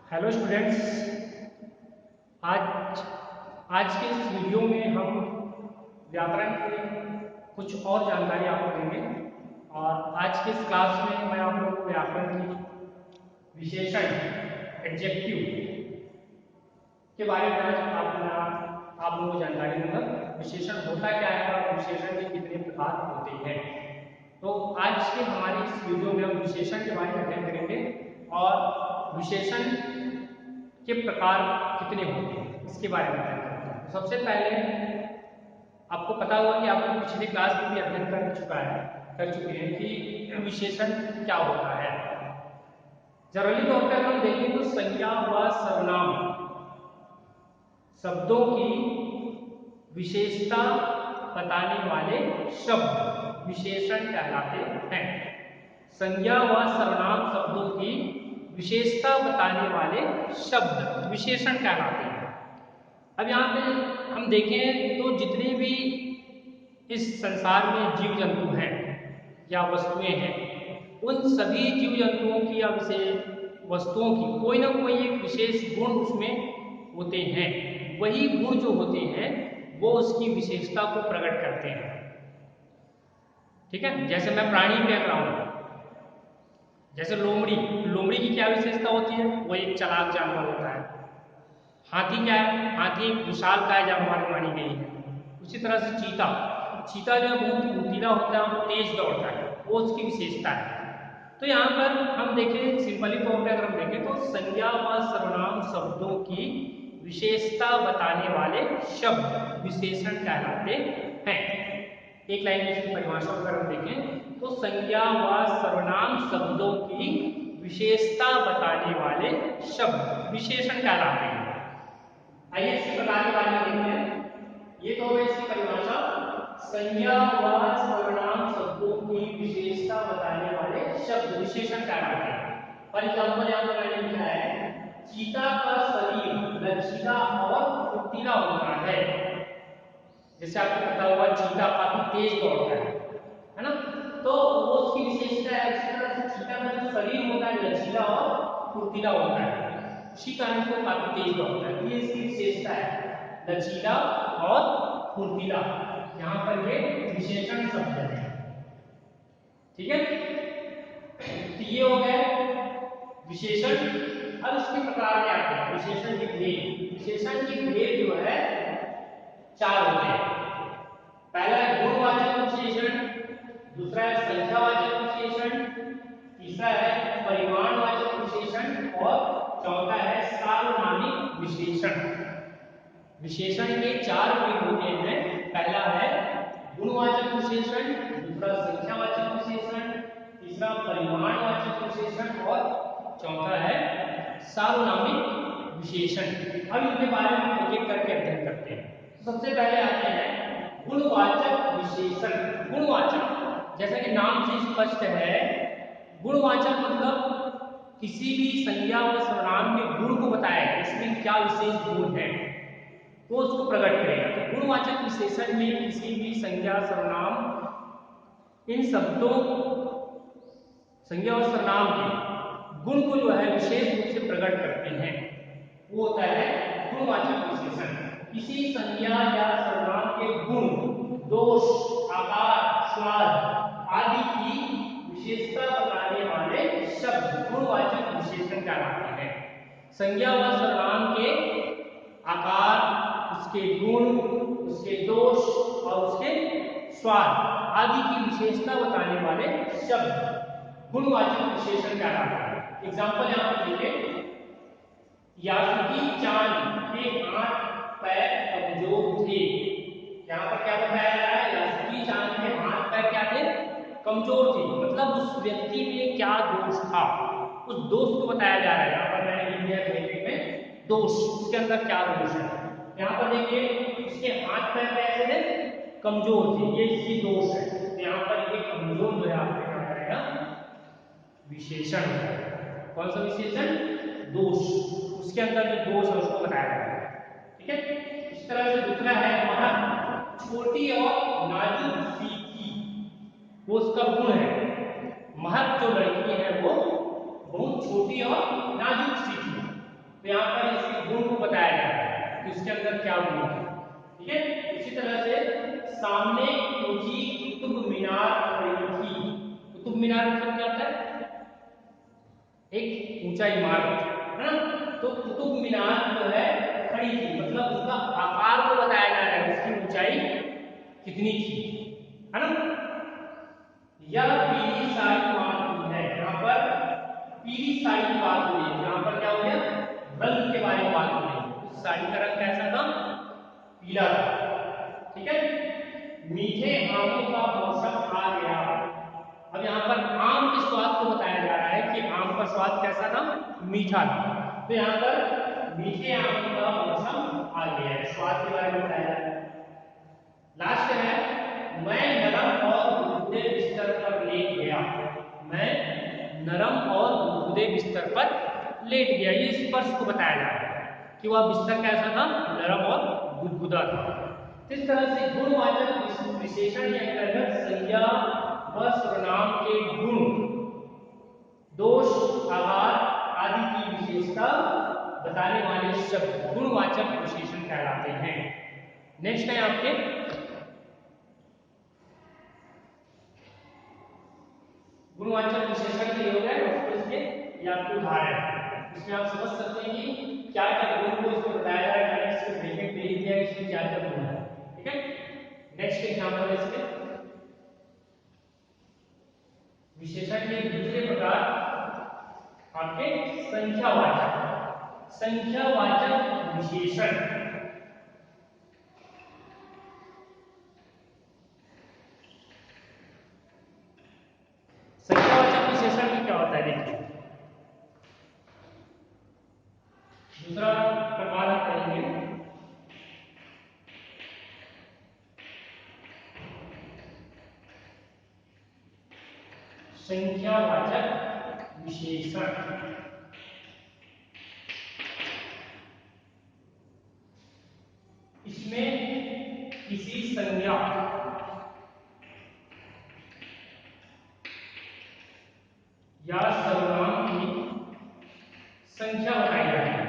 Hello students. आज आज के इस वीडियो में हम व्याकरण के कुछ और जानकारी आपको देंगे और आज के इस क्लास में मैं आप लोगों को व्याकरण की विशेषण एडजेक्टिव के बारे में आप लोगों को जानकारी दूंगा। विशेषण होता क्या है और विशेषण के कितने प्रकार होते हैं। तो आज के हमारे इस वीडियो में हम विशेषण के बारे में अध्ययन करेंगे और विशेषण के प्रकार कितने होते हैं इसके बारे में अध्ययन करते हैं। तो सबसे पहले आपको पता होगा कि आप लोग पिछले क्लास में भी अध्ययन कर चुके हैं कि विशेषण क्या होता है। जनरली तौर पर अगर हम देखें तो संज्ञा व सर्वनाम शब्दों की विशेषता बताने वाले शब्द विशेषण कहलाते हैं। संज्ञा व सर्वनाम शब्दों की विशेषता बताने वाले शब्द विशेषण कहलाते हैं। अब यहाँ पे हम देखें तो जितने भी इस संसार में जीव जंतु हैं या वस्तुएं हैं, उन सभी जीव जंतुओं की या वस्तुओं की कोई ना कोई एक विशेष गुण उसमें होते हैं। वही गुण जो होते हैं वो उसकी विशेषता को प्रकट करते हैं। ठीक है, जैसे मैं प्राणी देख रहा हूं, जैसे लोमड़ी की क्या विशेषता होती है? वो एक चालाक जानवर होता है। हाथी क्या है? हाथी विशालकाय जानवर मानी गई है। उसी तरह से चीता जो है बहुत फुर्तीला होता है और तेज दौड़ता है, वो उसकी विशेषता है। तो यहाँ पर हम देखें, सिंपली तौर पर अगर हम देखें तो संज्ञा व सर्वनाम शब्दों की विशेषता बताने वाले शब्द विशेषण कहलाते हैं। एक लाइन में इसकी परिभाषा अगर हम देखें तो संज्ञा व सर्वनाम शब्दों की विशेषता बताने वाले शब्द विशेषण कहलाते हैं। आइए इसके प्रकार के बारे में देखते हैं। ये तो है इसकी परिभाषा, संज्ञा व सर्वनाम शब्दों की विशेषता बताने वाले शब्द विशेषण कहलाते हैं। फॉर एग्जांपल यहाँ पर मैंने लिखा है, चीता का शरीर लचीला और फुर्तीला होता है। जैसे आपको पता होगा चीता काफी तेज दौड़ता है ना, तो वो उसकी विशेषता है। इसी तरह से चीता का जो शरीर होता है लचीला और फुर्तीला होता है, उसी कारण से वो काफी तेज दौड़ता है। ये इसकी विशेषता है, लचीला और फुर्तीला। यहाँ पर ये विशेषण शब्द है। ठीक है, तो ये हो गए विशेषण। अब इसके प्रकार क्या है? विशेषण के भेद। विशेषण के भेद जो है चार होते हैं। पहला है गुणवाचक विशेषण, दूसरा है संख्यावाचक विशेषण, तीसरा है परिमाणवाचक विशेषण और चौथा है सार्वनामिक विशेषण। विशेषण के चार भेद होते हैं। पहला है गुणवाचक विशेषण, दूसरा संख्यावाचक विशेषण, तीसरा परिमाणवाचक विशेषण और चौथा है सार्वनामिक विशेषण। अब इनके बारे में एक करके अध्ययन करते हैं। सबसे पहले आते हैं गुणवाचक विशेषण। गुणवाचक, जैसा कि नाम से स्पष्ट है, गुणवाचक मतलब किसी भी संज्ञा व सर्वनाम के गुण को बताया, इसमें क्या विशेष गुण है तो उसको प्रकट करेगा। तो गुणवाचक विशेषण में किसी भी संज्ञा सर्वनाम, इन शब्दों संज्ञा और सर्वनाम के गुण को जो है विशेष रूप से प्रकट करते हैं, वो होता है गुणवाचक विशेषण। किसी संज्ञा या सर्वनाम के गुण, दोष, आकार, स्वाद आदि की विशेषता बताने वाले शब्द गुणवाचक विशेषण कहलाते हैं। संज्ञा व सर्वनाम के आकार, उसके गुण, उसके दोष और उसके स्वाद आदि की विशेषता बताने वाले शब्द गुणवाचक विशेषण कहलाता है। एग्जांपल यहां पर देखिए, यासुकी चांद के हाथ पैर कमजोर थे। यहाँ पर क्या बताया जा रहा है? यासुकी चांद के हाथ पैर क्या थे? कमजोर थे। मतलब उस व्यक्ति में क्या दोष था, उस दोष को बताया जा रहा है। यहाँ पर मैंने लिख दिया में दोष, उसके अंदर क्या दोष है। यहाँ पर देखिए उसके हाथ पैर कैसे थे? कमजोर थे, ये इसकी दोष है। तो यहाँ पर ये कमजोर जो है आपको क्या करेगा? विशेषण। कौन सा विशेषण? दोष। उसके अंदर जो दोष है उसको बताया जा रहा है। ठीक है, इस तरह से दूसरा है महक, छोटी और नाजुक सी थी, वो उसका गुण है। महक जो लड़की है वो बहुत छोटी और नाजुक सी थी। तो यहाँ पर इसके गुण को बताया जा रहा है कि उसके अंदर क्या गुण है। ठीक है, इसी तरह से सामने ऊंची कुतुब मीनार खड़ी थी। कुतुब मीनार मतलब क्या होता है? एक ऊंचा इमारत है ना। तो कुतुब मीनार जो है खड़ी थी, मतलब उसका आकार को बताया जा रहा है, उसकी ऊंचाई कितनी थी, है ना। यह पीली साड़ी मारती है, यहाँ पर पीली साड़ी की बात हो रही है। यहाँ पर क्या हो गया? रंग के बारे में बात हो रही है। उस साड़ी का रंग कैसा था? पीला था। ठीक है, मीठे आमों का मौसम आ गया। अब यहाँ पर आम के स्वाद को बताया जा रहा है कि आम का स्वाद कैसा था? मीठा था। तो यहाँ पर मीठे आम का मौसम आ गया है, स्वाद के बारे में बताया जा रहा है। लास्ट है, मैं नरम और गुदगुदे बिस्तर पर लेट गया। मैं नरम और गुदगुदे बिस्तर पर लेट गया। ये स्पर्श को बताया जा रहा है कि वह बिस्तर कैसा था? नरम और गुदगुदा था। इस तरह से गुणवाचक विशेषण के अंतर्गत संज्ञा व सर्वनाम के गुण, दोष, आहार आदि की विशेषता बताने वाले शब्द गुणवाचक विशेषण कहलाते हैं। नेक्स्ट है आपके गुणवाचक विशेषण के योग है, और इसके ये आपके उदाहरण है। इसमें आप समझ सकते हैं कि क्या क्या गुण को इसमें बताया जा रहा है, इसके ब्रैकेट भेज दिया, इसमें क्या क्या गुण है। ठीक है, नेक्स्ट एग्जांपल है इसके विशेषण के दूसरे प्रकार आपके संख्यावाचक विशेषण। संख्यावाचक विशेषण में क्या होता है? देखिए, दूसरा प्रकार आप पढ़ेंगे संख्यावाचक विशेषण। इसमें किसी संज्ञा या सर्वनाम की संख्या बताई जाती है।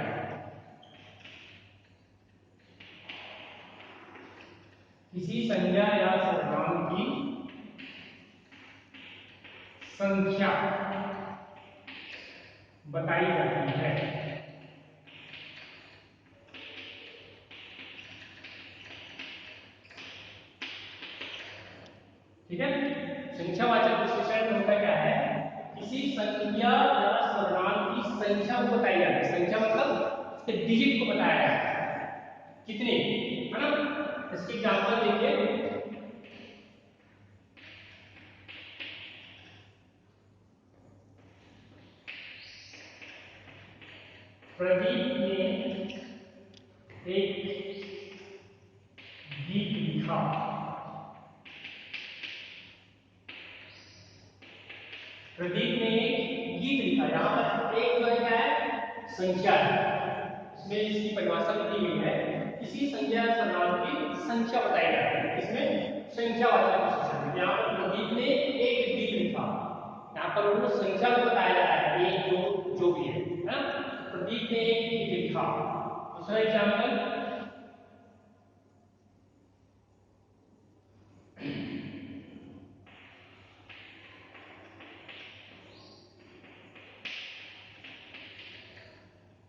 किसी संज्ञा या सर्वनाम की संख्या बताई जाती है। ठीक है, संख्यावाचक विशेषण में होता क्या है? किसी संज्ञा या सर्वनाम की संख्या को बताई जाती है। संख्या मतलब उसके डिजिट को बताया जाता है, कितने, है ना। इसके एग्जांपल देखिए, प्रदीप ने एक गीत लिखा। प्रदीप ने एक गीत लिखा। यहाँ पर एक जो है संख्या है, इसमें इसकी परिभाषा दी गई है, किसी संख्या सर्वनाम की संख्या बताई जाती है। इसमें संख्यावाचक विशेषण। यहाँ पर प्रदीप ने एक गीत लिखा, यहाँ पर उनको संख्या को बताया जा रहा है, एक दो जो भी है ना। प्रदीप ने एक गीत लिखा। दूसरा एग्जाम्पल,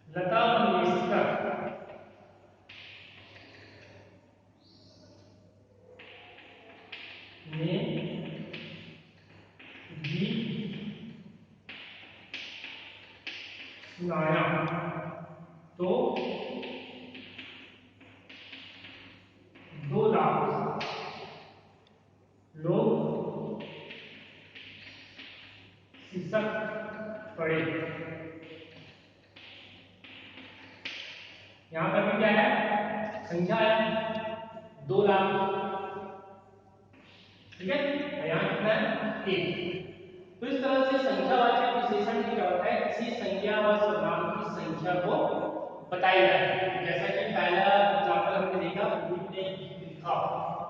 लता मंगेशकर ने गीत सुनाया तो 2 लाख लोग सिसक पड़े। यहां पर भी क्या है? संख्या है 2 लाख। ठीक है, यहाँ कितना है? 1। तो इस तरह से संख्यावाचक विशेषण क्या होता है? किसी संख्या व सर्वनाम की संख्या को बताई जाती है। जैसा कि पहला एग्जांपल हमने देखा, प्रदीप ने गीत लिखा।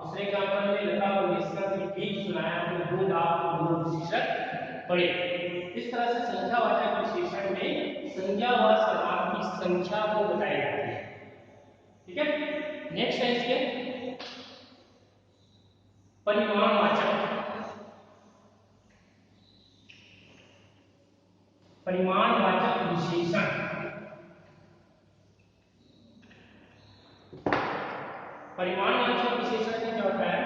दूसरे एग्जांपल में लता मंगेशकर ने गीत सुनाया तो 2 लाख लोग शिक्षक पढ़े। इस तरह से संख्यावाचक विशेषण में संज्ञा व सर्वनाम की संख्या को बताई जाती है। ठीक है, नेक्स्ट है इसके परिमाणवाचक। परिमाणवाचक विशेषण। परिमाणवाचक विशेषण में क्या होता है?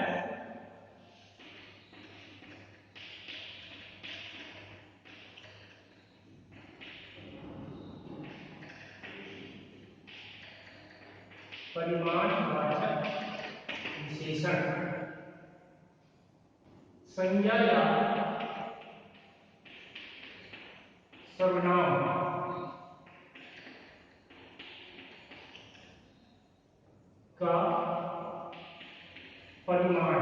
परिमाणवाचक विशेषण संज्ञा या सर्वनाम का परिमाण।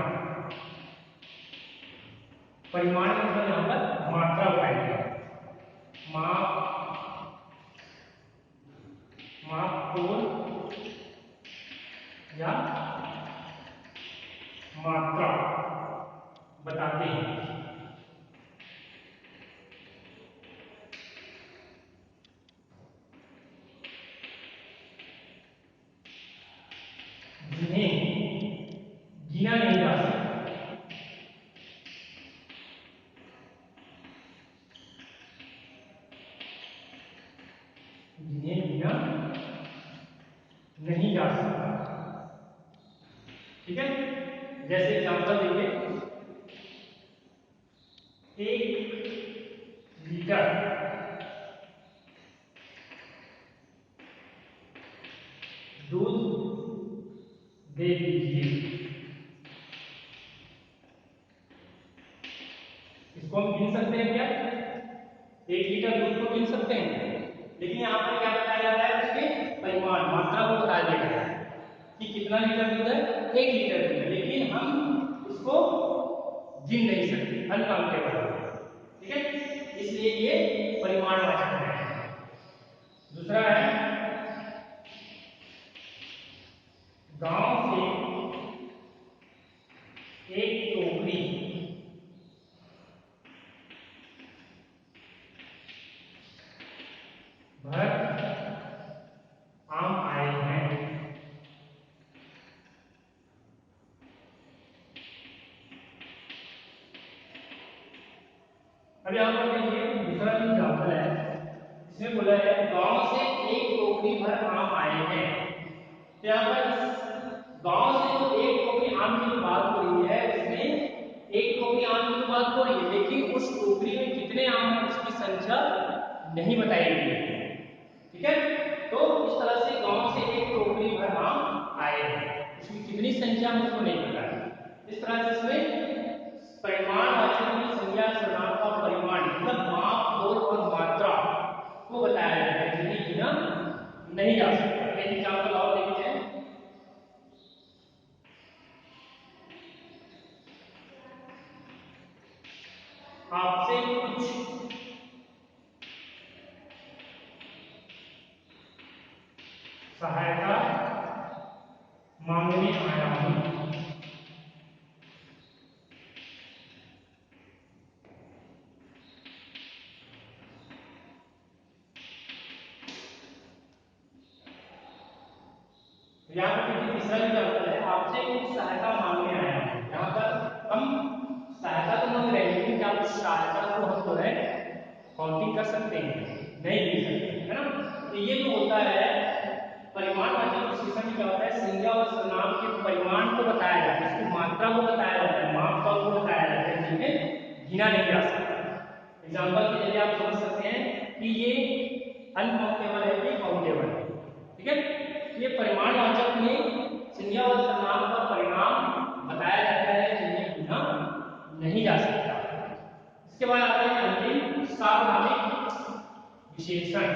परिमाण मतलब यहां पर मात्रा बताएंगे। माप तोल या मात्रा बताते हैं। जिन्हें गिना नहीं जा सकता। जिन्हें गिना नहीं जा सकता। ठीक है, जैसे एग्जांपल देखिए, 1 लीटर दूध दे दीजिए। इसको हम गिन सकते हैं क्या? 1 लीटर दूध को गिन सकते हैं, लेकिन यहाँ पर क्या बताया जाता है? उसके परिमाण, मात्रा को बताया जाता है कि कितना लीटर दूध है? 1 लीटर दूध है, लेकिन हम इसको गिन नहीं सकते, अनकाउंटेबल है। ठीक है, इसलिए ये परिमाणवाचक है। दूसरा है गांव से एक टोकरी भर आम आए हैं। अब यहाँ पर देखिए दूसरा जो एग्जाम्पल है, इसमें बोला है गांव से एक टोकरी भर आम आए हैं। तो यहाँ पर गांव से जो एक टोकरी आम की जो बात हो रही है, उसमें एक टोकरी आम की जो बात हो रही है, लेकिन उस टोकरी में कितने आम हैं उसकी संख्या नहीं बताई गई है। ठीक है, तो इस तरह से गांव से एक टोकरी भर आम आए हैं, उसकी कितनी संख्या मुझको नहीं पता है। इस तरह से इसमें परिमाणवाचक की संज्ञा सर्वनाम का परिमाण मतलब माप, तोल और मात्रा को बताया जाता है, जिन्हें गिना नहीं जा सकता। एक एग्जांपल और देखते हैं। आपसे कुछ सहायता मांगने आया हूं। यहाँ पर देखिए तीसरा एग्जांपल है, आपसे कुछ सहायता मांगने आया हूं। यहाँ पर हम सहायता तो मांग रहे हैं, लेकिन क्या उस सहायता को हम जो है काउंटिंग कर सकते हैं? नहीं गिन सकते, है ना। तो ये जो होता है परिमाणवाचक विशेषण में क्या होता है? संज्ञा और सर्वनाम के परिमाण को बताया जाता है, उसकी मात्रा को बताया जाता है, माप तौल को बताया जाता है, जिन्हें गिना नहीं जा सकता। एग्जांपल के जरिए आप समझ सकते हैं कि ये अनकाउंटेबल है कि काउंटेबल है। ठीक है, ये परिमाणवाचक में संज्ञा और सर्वनाम का परिणाम बताया जाता है, जिन्हें गिना नहीं जा सकता। इसके बाद आते हैं अंतिम सार्वनामिक विशेषण।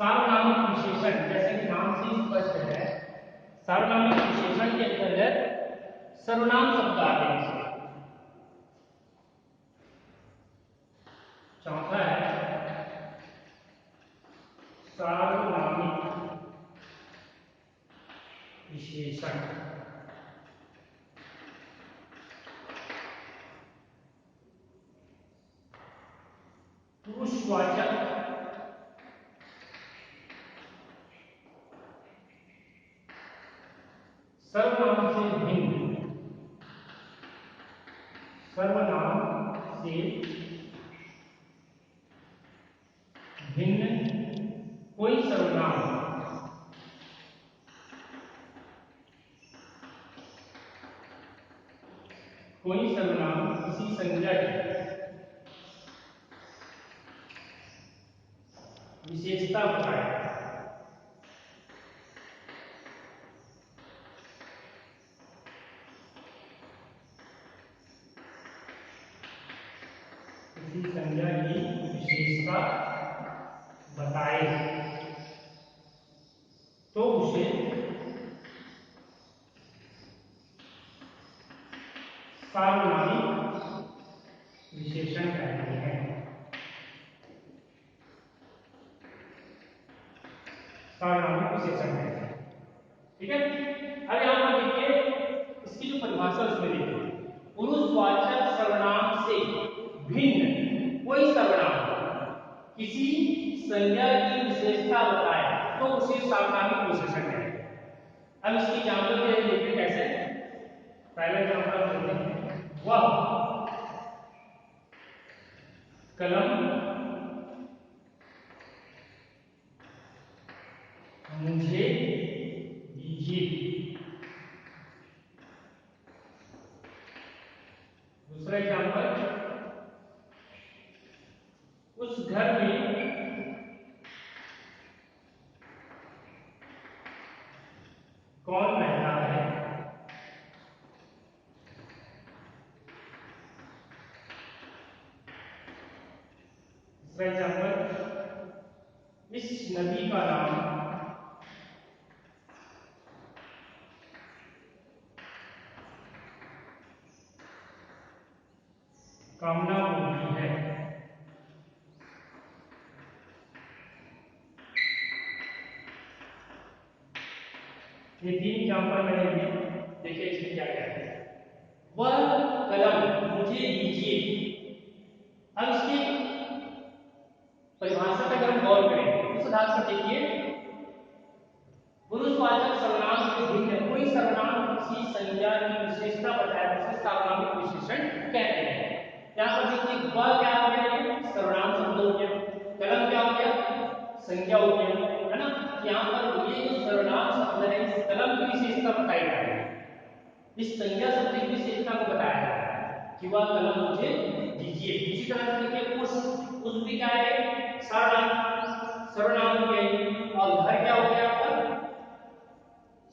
सार्वनामिक विशेषण जैसे कि नाम से स्पष्ट है, सार्वनामिक विशेषण के अंतर्गत सर्वनाम शब्द आते हैं। चौथा है सार्वनामिक विशेषण। पुरुषवाचक सर्वनाम से भिन्न, सर्वनाम से भिन्न कोई सर्वनाम किसी संज्ञा की विशेषता बताए। किसी संज्ञा की विशेषता बताए तो उसे सार्वनामिक विशेषण कहते हैं। सार्वनामिक विशेषण कहते हैं। ठीक है, अब यहां पर देखिए इसकी जो परिभाषा उसमें देखिए, पुरुषवाचक सर्वनाम से भिन्न कोई सर्वनाम किसी संज्ञा की विशेषता बताए तो उसे सार्वनामिक विशेषण कहते हैं। अब इसकी एग्जांपल देखिए कैसे। पहले एग्जांपल लेते हैं, वह कलम मुझे दीजिए। दूसरा एग्जांपल, उस घर में कौन रहता है? तीसरा एग्जांपल, इस नदी का नाम कामना मूर्ति है। ये तीन एग्जांपल मैंने दिए, देखिए इसमें क्या क्या है। वह कलम मुझे दीजिए। अब इसकी परिभाषा पे अगर हम गौर करें उस आधार पर देखिए, पुरुषवाचक सर्वनाम से भिन्न कोई सर्वनाम किसी संज्ञा की विशेषता बताए उसे सार्वनामिक विशेषण कहते हैं। यहाँ पर देखिए वह क्या हो गया, ये सर्वनाम शब्द हो गया, कलम क्या हो गया, संज्ञा हो गया, है ना। यहाँ पर ये जो सर्वनाम शब्द है इस कलम की विशेषता बताई जा रही है, इस संज्ञा शब्द की विशेषता को बताया जा रहा है कि वह कलम मुझे दीजिए। इसी तरह से देखिए उस भी क्या है, सर्वनाम हो गया, और घर क्या हो गया पर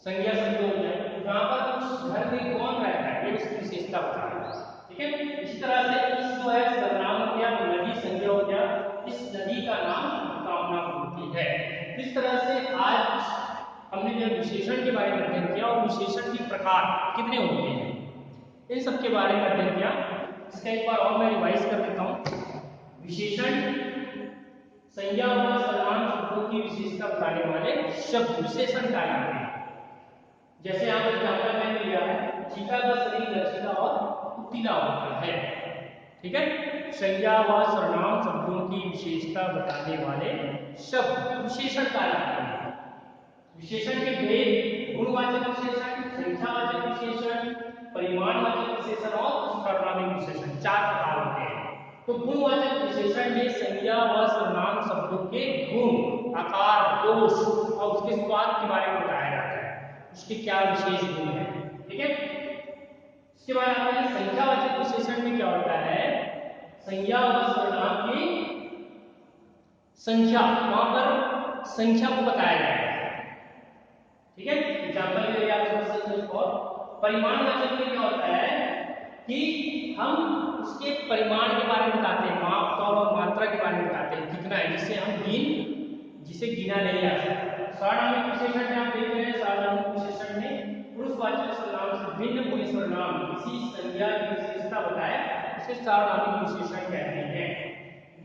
संज्ञा शब्द हो गया। यहाँ पर उस घर में कौन रहता है ये उसकी विशेषता बता रहा है। ठीक है, इसी तरह से इस जो है सर्वनाम हो गया, नदी संज्ञा हो गया, इस नदी का नाम कामना मूर्ति है। इस तरह से आज हमने जो विशेषण के बारे में अध्ययन किया और विशेषण के प्रकार कितने होते हैं इन सब के बारे में अध्ययन किया। इसका एक बार और मैं रिवाइज कर देता हूँ। विशेषण संज्ञा और सर्वनाम शब्दों की विशेषता बताने वाले शब्द विशेषण कहलाते हैं। जैसे यहाँ पर एग्जाम्पल मैंने लिया है, चीता का शरीर लचीला और फुर्तीला होता है। ठीक है, संज्ञा व सर्वनाम शब्दों की विशेषता बताने वाले शब्द विशेषण कहलाते हैं। विशेषण के भेद गुणवाचक विशेषण, संख्यावाचक विशेषण, परिमाणवाचक विशेषण और सर्वनामिक विशेषण चार प्रकार होते हैं। तो गुणवाचक विशेषण में संज्ञा व सर्वनाम शब्दों के गुण, आकार, दोष और उसके स्वाद के बारे में बताया जाता है, उसके क्या विशेष गुण है। ठीक है, इसके बाद आता है संख्यावाचक विशेषण में क्या होता है, संज्ञा व सर्वनाम की संख्या, वहां पर संख्या को बताया जाएगा। ठीक है, एग्जांपल के लिए आप समझ सकते हो। और परिमाणवाचक में क्या होता है कि हम उसके परिमाण के बारे में बताते हैं, माप तौल और मात्रा के बारे में बताते हैं, कितना है जिसे गिना नहीं जा सकता। सार्वनामिक विशेषण में आप देख रहे हैं, सार्वनामिक विशेषण में पुरुषवाचक सर्वनाम से भिन्न कोई सर्वनाम किसी संज्ञा की विशेषता बताए उसे सार्वनामिक विशेषण कहते हैं।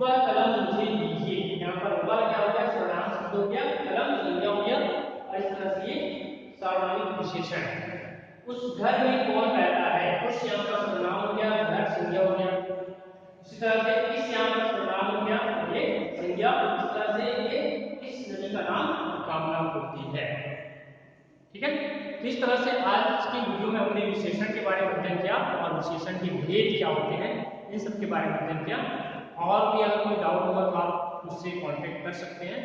वह कलम मुझे दीजिए, यहाँ पर वह क्या हो गया, सर्वनाम शब्द हो गया, कलम संज्ञा हो गया, और इस तरह से ये सार्वनामिक विशेषण है। उस घर में कौन रहता है, उस यहाँ पर सर्वनाम हो गया, घर संज्ञा हो गया। इसी तरह से इस यहाँ पर सर्वनाम हो गया, संज्ञा, इस तरह से ये इस नदी का नाम कामना होती है। ठीक है, तो इस तरह से आज की वीडियो में हमने विशेषण के बारे में अध्ययन किया और विशेषण के भेद क्या होते हैं इन सब के बारे में अध्ययन किया। और भी अगर कोई डाउट होगा तो आप मुझसे कांटेक्ट कर सकते हैं।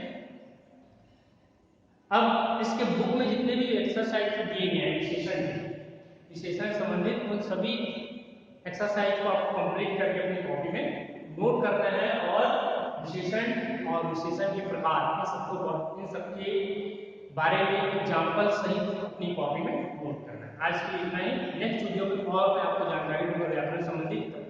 अब इसके बुक में जितने भी एक्सरसाइज दिए गए हैं विशेषण संबंधित, उन सभी एक्सरसाइज को आपको कंप्लीट करके अपनी कॉपी में नोट करना है और विशेषण और विशेषण के प्रकार इन सबके बारे में एग्जाम्पल सहित अपनी कॉपी में नोट करना है। आज के लिए इतना ही। नेक्स्ट वीडियो में और मैं आपको जानकारी दूंगा व्याकरण संबंधित।